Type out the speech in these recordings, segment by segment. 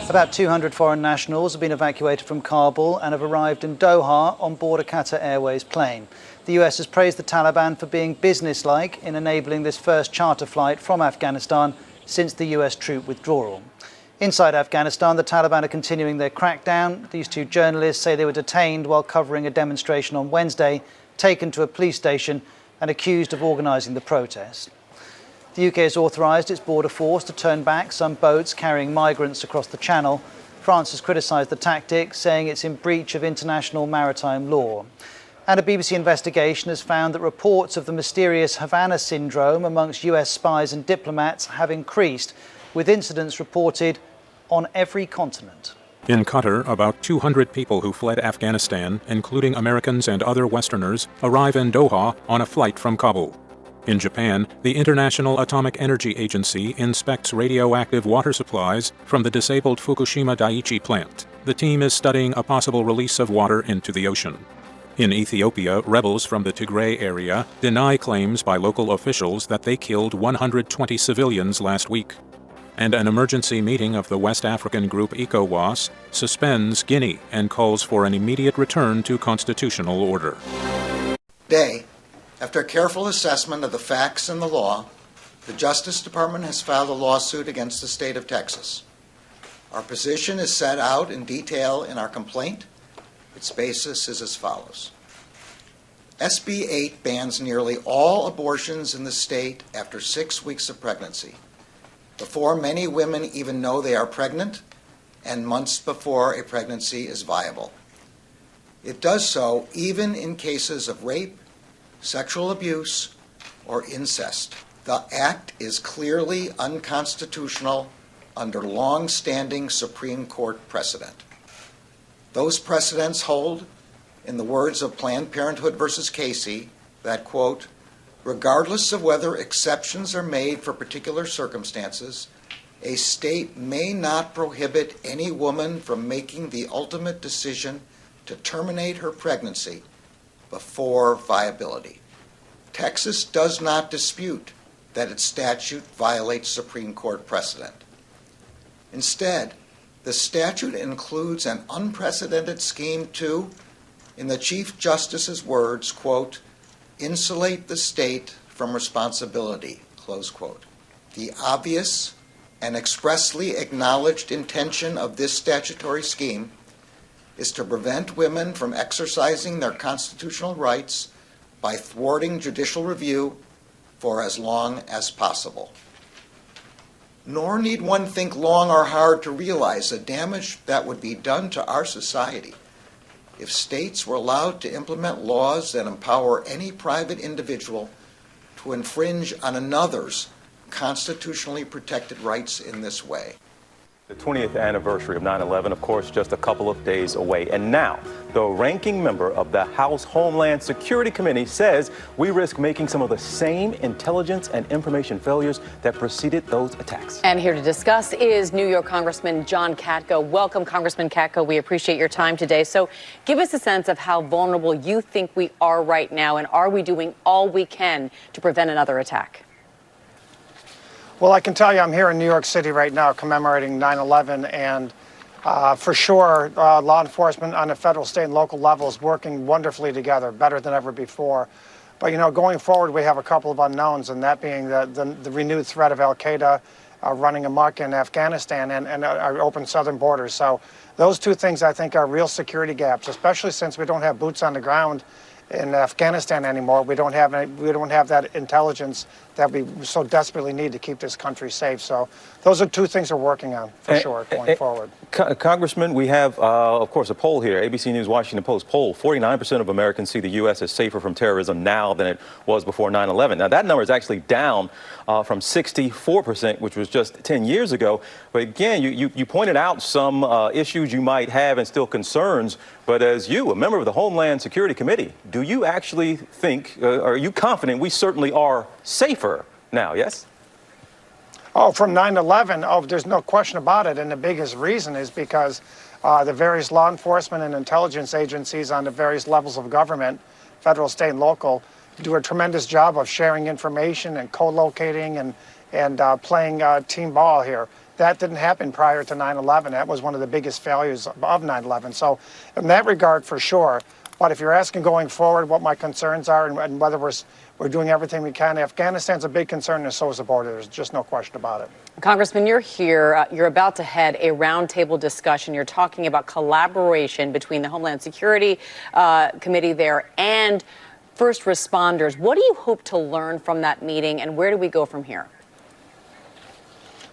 About 200 foreign nationals have been evacuated from Kabul and have arrived in Doha on board a Qatar Airways plane. The US has praised the Taliban for being businesslike in enabling this first charter flight from Afghanistan since the US troop withdrawal. Inside Afghanistan, the Taliban are continuing their crackdown. These two journalists say they were detained while covering a demonstration on Wednesday, taken to a police station and accused of organising the protest. The UK has authorised its border force to turn back some boats carrying migrants across the Channel. France has criticised the tactic, saying it's in breach of international maritime law. And a BBC investigation has found that reports of the mysterious Havana syndrome amongst US spies and diplomats have increased, with incidents reported on every continent. In Qatar, about 200 people who fled Afghanistan, including Americans and other Westerners, arrive in Doha on a flight from Kabul. In Japan, the International Atomic Energy Agency inspects radioactive water supplies from the disabled Fukushima Daiichi plant. The team is studying a possible release of water into the ocean. In Ethiopia, rebels from the Tigray area deny claims by local officials that they killed 120 civilians last week. And an emergency meeting of the West African group ECOWAS suspends Guinea and calls for an immediate return to constitutional order. Today, after a careful assessment of the facts and the law, the Justice Department has filed a lawsuit against the state of Texas. Our position is set out in detail in our complaint. Its basis is as follows. SB 8 bans nearly all abortions in the state after 6 weeks of pregnancy, before many women even know they are pregnant, and months before a pregnancy is viable. It does so even in cases of rape, sexual abuse, or incest. The act is clearly unconstitutional under long-standing Supreme Court precedent. Those precedents hold, in the words of Planned Parenthood versus Casey, that, quote, regardless of whether exceptions are made for particular circumstances, a state may not prohibit any woman from making the ultimate decision to terminate her pregnancy before viability. Texas does not dispute that its statute violates Supreme Court precedent. Instead, the statute includes an unprecedented scheme to, in the Chief Justice's words, quote, insulate the state from responsibility, close quote. The obvious and expressly acknowledged intention of this statutory scheme is to prevent women from exercising their constitutional rights by thwarting judicial review for as long as possible. Nor need one think long or hard to realize the damage that would be done to our society if states were allowed to implement laws that empower any private individual to infringe on another's constitutionally protected rights in this way. The 20th anniversary of 9/11, of course, just a couple of days away. And now, the ranking member of the House Homeland Security Committee says we risk making some of the same intelligence and information failures that preceded those attacks. And here to discuss is New York Congressman John Katko. Welcome, Congressman Katko. We appreciate your time today. So give us a sense of how vulnerable you think we are right now, and are we doing all we can to prevent another attack? Well, I can tell you I'm here in New York City right now commemorating 9/11, and for sure, law enforcement on the federal, state, and local levels working wonderfully together, better than ever before. But, you know, going forward, we have a couple of unknowns, and that being the renewed threat of al-Qaeda running amok in Afghanistan and our open southern borders. So those two things, I think, are real security gaps, especially since we don't have boots on the ground in Afghanistan anymore. We don't have that intelligence that we so desperately need to keep this country safe. So those are two things we're working on for sure going forward. Congressman, we have, of course, a poll here, ABC News Washington Post poll. 49% of Americans see the U.S. as safer from terrorism now than it was before 9/11. Now, that number is actually down from 64%, which was just 10 years ago. But again, you pointed out some issues you might have and still concerns. But as you, a member of the Homeland Security Committee, do you actually think, are you confident we certainly are safer now, yes? Oh, from 9/11, there's no question about it. And the biggest reason is because the various law enforcement and intelligence agencies on the various levels of government, federal, state, and local, do a tremendous job of sharing information and co-locating and playing team ball here. That didn't happen prior to 9/11. That was one of the biggest failures of 9/11. So in that regard, for sure. But if you're asking going forward what my concerns are and whether we're doing everything we can, Afghanistan's a big concern, and so is the border. There's just no question about it. Congressman, you're here. You're about to head a roundtable discussion. You're talking about collaboration between the Homeland Security Committee there and first responders. What do you hope to learn from that meeting, and where do we go from here?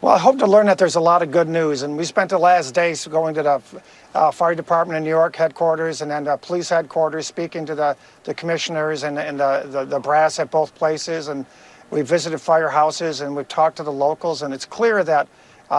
Well, I hope to learn that there's a lot of good news. And we spent the last days going to the fire department in New York headquarters and then the police headquarters, speaking to the commissioners and the brass at both places. And we visited firehouses and we've talked to the locals. And it's clear that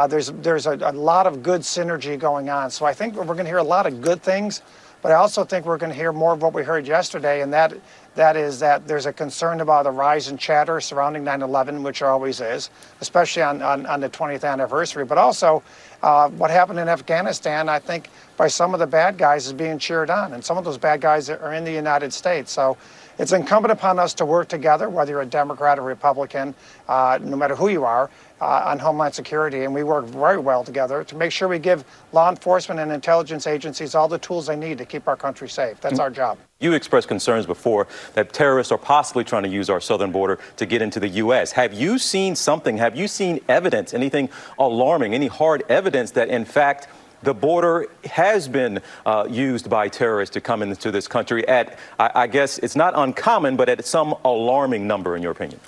there's a lot of good synergy going on. So I think we're going to hear a lot of good things. But I also think we're going to hear more of what we heard yesterday, and that is that there's a concern about the rise in chatter surrounding 9/11, which there always is, especially on the 20th anniversary. But also, what happened in Afghanistan, I think, by some of the bad guys is being cheered on, and some of those bad guys are in the United States. So it's incumbent upon us to work together, whether you're a Democrat or Republican, no matter who you are, on Homeland Security, and we work very well together to make sure we give law enforcement and intelligence agencies all the tools they need to keep our country safe. That's our job. You expressed concerns before that terrorists are possibly trying to use our southern border to get into the U.S. Have you seen something? Have you seen evidence, anything alarming, any hard evidence that, in fact, the border has been used by terrorists to come into this country at, I guess it's not uncommon, but at some alarming number, in your opinion?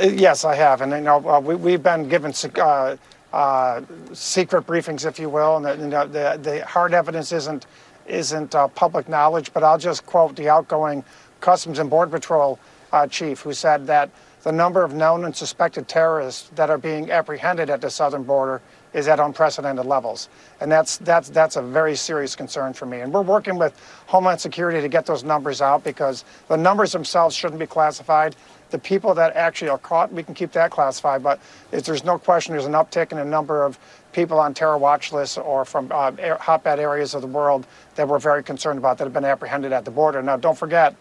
Yes, I have. And, we've been given secret briefings, if you will, and the hard evidence isn't public knowledge, but I'll just quote the outgoing Customs and Border Patrol chief, who said that the number of known and suspected terrorists that are being apprehended at the southern border is at unprecedented levels. And that's a very serious concern for me. And we're working with Homeland Security to get those numbers out, because the numbers themselves shouldn't be classified. The people that actually are caught, we can keep that classified, but there's no question there's an uptick in the number of people on terror watch lists or from hotbed areas of the world that we're very concerned about that have been apprehended at the border. Now, don't forget,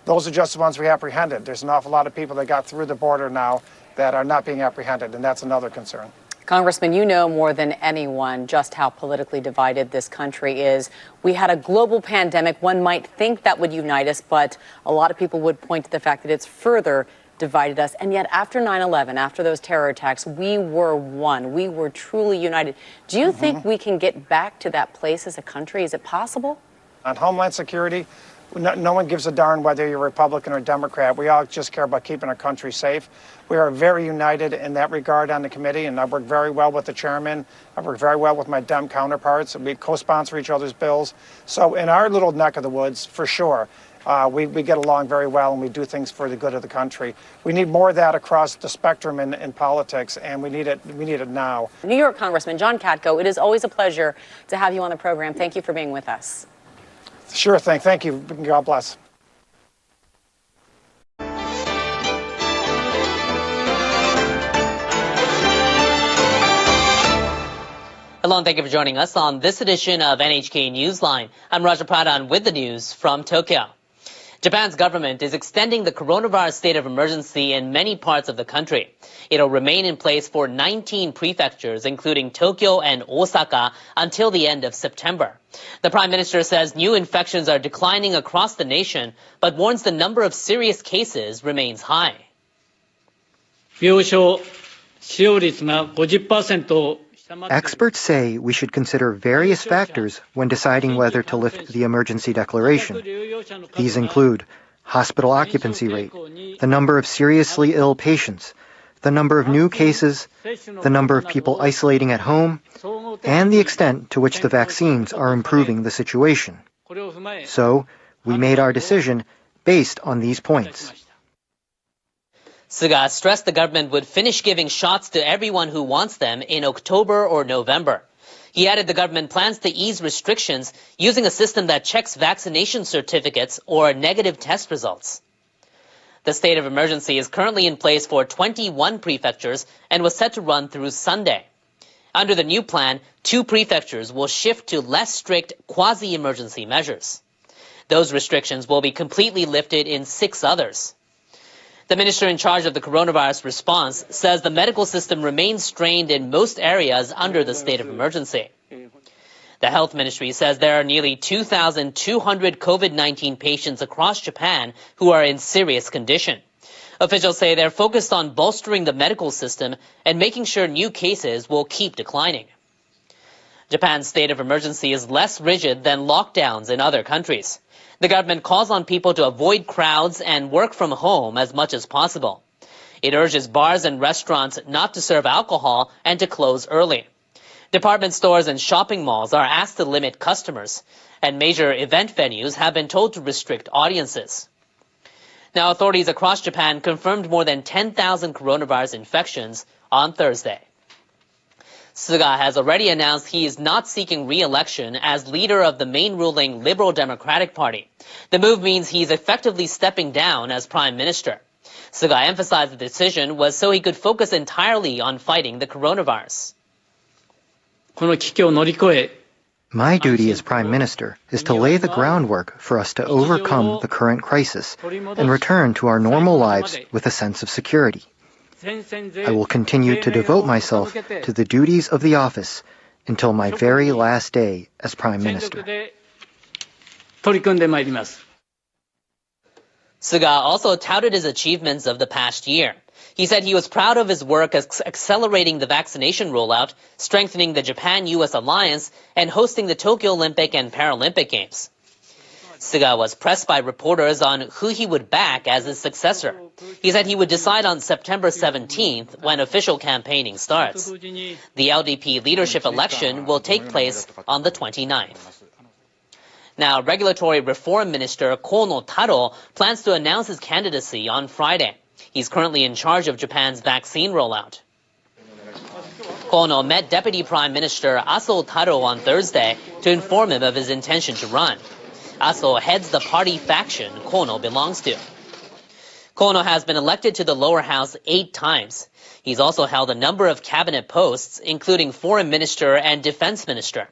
those are just the ones we apprehended. There's an awful lot of people that got through the border now that are not being apprehended, and that's another concern. Congressman, you know more than anyone just how politically divided this country is. We had a global pandemic. One might think that would unite us, but a lot of people would point to the fact that it's further divided us. And yet after 9/11, after those terror attacks, we were one. We were truly united. Do you think we can get back to that place as a country? Is it possible? On Homeland Security, no one gives a darn whether you're Republican or Democrat. We all just care about keeping our country safe. We are very united in that regard on the committee, and I work very well with the chairman. I work very well with my Dem counterparts. We co-sponsor each other's bills. So in our little neck of the woods, for sure, we get along very well, and we do things for the good of the country. We need more of that across the spectrum in politics, and we need it now. New York Congressman John Katko, it is always a pleasure to have you on the program. Thank you for being with us. Sure thing. Thank you. God bless. Hello, and thank you for joining us on this edition of NHK Newsline. I'm Raja Pradhan with the news from Tokyo. Japan's government is extending the coronavirus state of emergency in many parts of the country. It'll remain in place for 19 prefectures, including Tokyo and Osaka, until the end of September. The Prime Minister says new infections are declining across the nation, but warns the number of serious cases remains high. 病床使用率が 50% を Experts say we should consider various factors when deciding whether to lift the emergency declaration. These include hospital occupancy rate, the number of seriously ill patients, the number of new cases, the number of people isolating at home, and the extent to which the vaccines are improving the situation. So, we made our decision based on these points. Suga stressed the government would finish giving shots to everyone who wants them in October or November. He added the government plans to ease restrictions using a system that checks vaccination certificates or negative test results. The state of emergency is currently in place for 21 prefectures and was set to run through Sunday. Under the new plan, 2 prefectures will shift to less strict quasi-emergency measures. Those restrictions will be completely lifted in 6 others. The minister in charge of the coronavirus response says the medical system remains strained in most areas under the state of emergency. The health ministry says there are nearly 2,200 COVID-19 patients across Japan who are in serious condition. Officials say they're focused on bolstering the medical system and making sure new cases will keep declining. Japan's state of emergency is less rigid than lockdowns in other countries. The government calls on people to avoid crowds and work from home as much as possible. It urges bars and restaurants not to serve alcohol and to close early. Department stores and shopping malls are asked to limit customers, and major event venues have been told to restrict audiences. Now, authorities across Japan confirmed more than 10,000 coronavirus infections on Thursday. Suga has already announced he is not seeking re-election as leader of the main ruling Liberal Democratic Party. The move means he's effectively stepping down as prime minister. Suga emphasized the decision was so he could focus entirely on fighting the coronavirus. My duty as Prime Minister is to lay the groundwork for us to overcome the current crisis and return to our normal lives with a sense of security. I will continue to devote myself to the duties of the office until my very last day as Prime Minister. Suga also touted his achievements of the past year. He said he was proud of his work accelerating the vaccination rollout, strengthening the Japan-US alliance, and hosting the Tokyo Olympic and Paralympic Games. Suga was pressed by reporters on who he would back as his successor. He said he would decide on September 17th when official campaigning starts. The LDP leadership election will take place on the 29th. Now, Regulatory Reform Minister Kono Taro plans to announce his candidacy on Friday. He's currently in charge of Japan's vaccine rollout. Kono met Deputy Prime Minister Aso Taro on Thursday to inform him of his intention to run. Aso heads the party faction Kono belongs to. Kono has been elected to the lower house 8 times. He's also held a number of cabinet posts, including Foreign Minister and Defense Minister.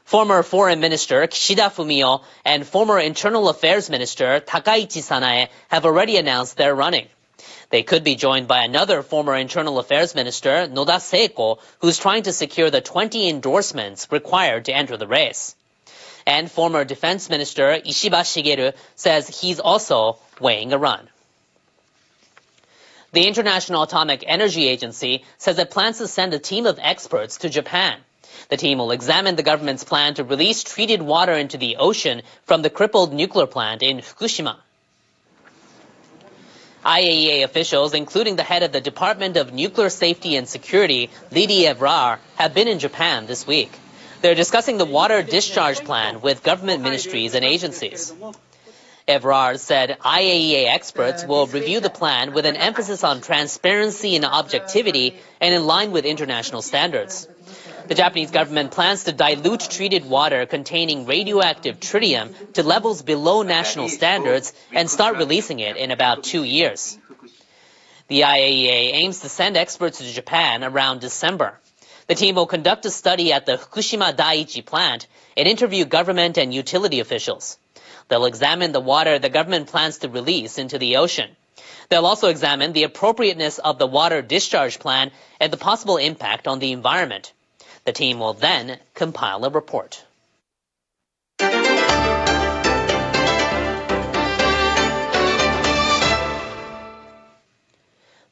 Former Foreign Minister Kishida Fumio and former Internal Affairs Minister Takaichi Sanae have already announced they're running. They could be joined by another former Internal Affairs Minister, Noda Seiko, who's trying to secure the 20 endorsements required to enter the race. And former Defense Minister Ishiba Shigeru says he's also weighing a run. The International Atomic Energy Agency says it plans to send a team of experts to Japan. The team will examine the government's plan to release treated water into the ocean from the crippled nuclear plant in Fukushima. IAEA officials, including the head of the Department of Nuclear Safety and Security, Lidi Evrar, have been in Japan this week. They're discussing the water discharge plan with government ministries and agencies. Evrar said IAEA experts will review the plan with an emphasis on transparency and objectivity and in line with international standards. The Japanese government plans to dilute treated water containing radioactive tritium to levels below national standards and start releasing it in about 2 years. The IAEA aims to send experts to Japan around December. The team will conduct a study at the Fukushima Daiichi plant and interview government and utility officials. They'll examine the water the government plans to release into the ocean. They'll also examine the appropriateness of the water discharge plan and the possible impact on the environment. The team will then compile a report.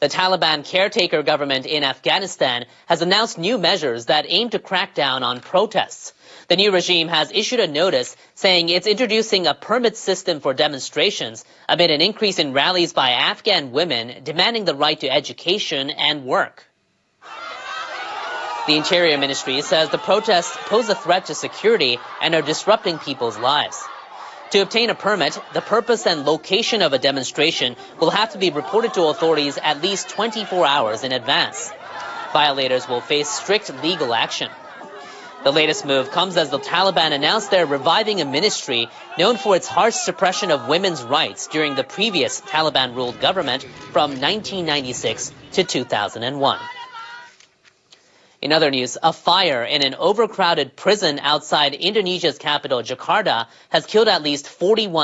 The Taliban caretaker government in Afghanistan has announced new measures that aim to crack down on protests. The new regime has issued a notice saying it's introducing a permit system for demonstrations amid an increase in rallies by Afghan women demanding the right to education and work. The Interior Ministry says the protests pose a threat to security and are disrupting people's lives. To obtain a permit, the purpose and location of a demonstration will have to be reported to authorities at least 24 hours in advance. Violators will face strict legal action. The latest move comes as the Taliban announced they're reviving a ministry known for its harsh suppression of women's rights during the previous Taliban-ruled government from 1996 to 2001. In other news, a fire in an overcrowded prison outside Indonesia's capital, Jakarta, has killed at least 41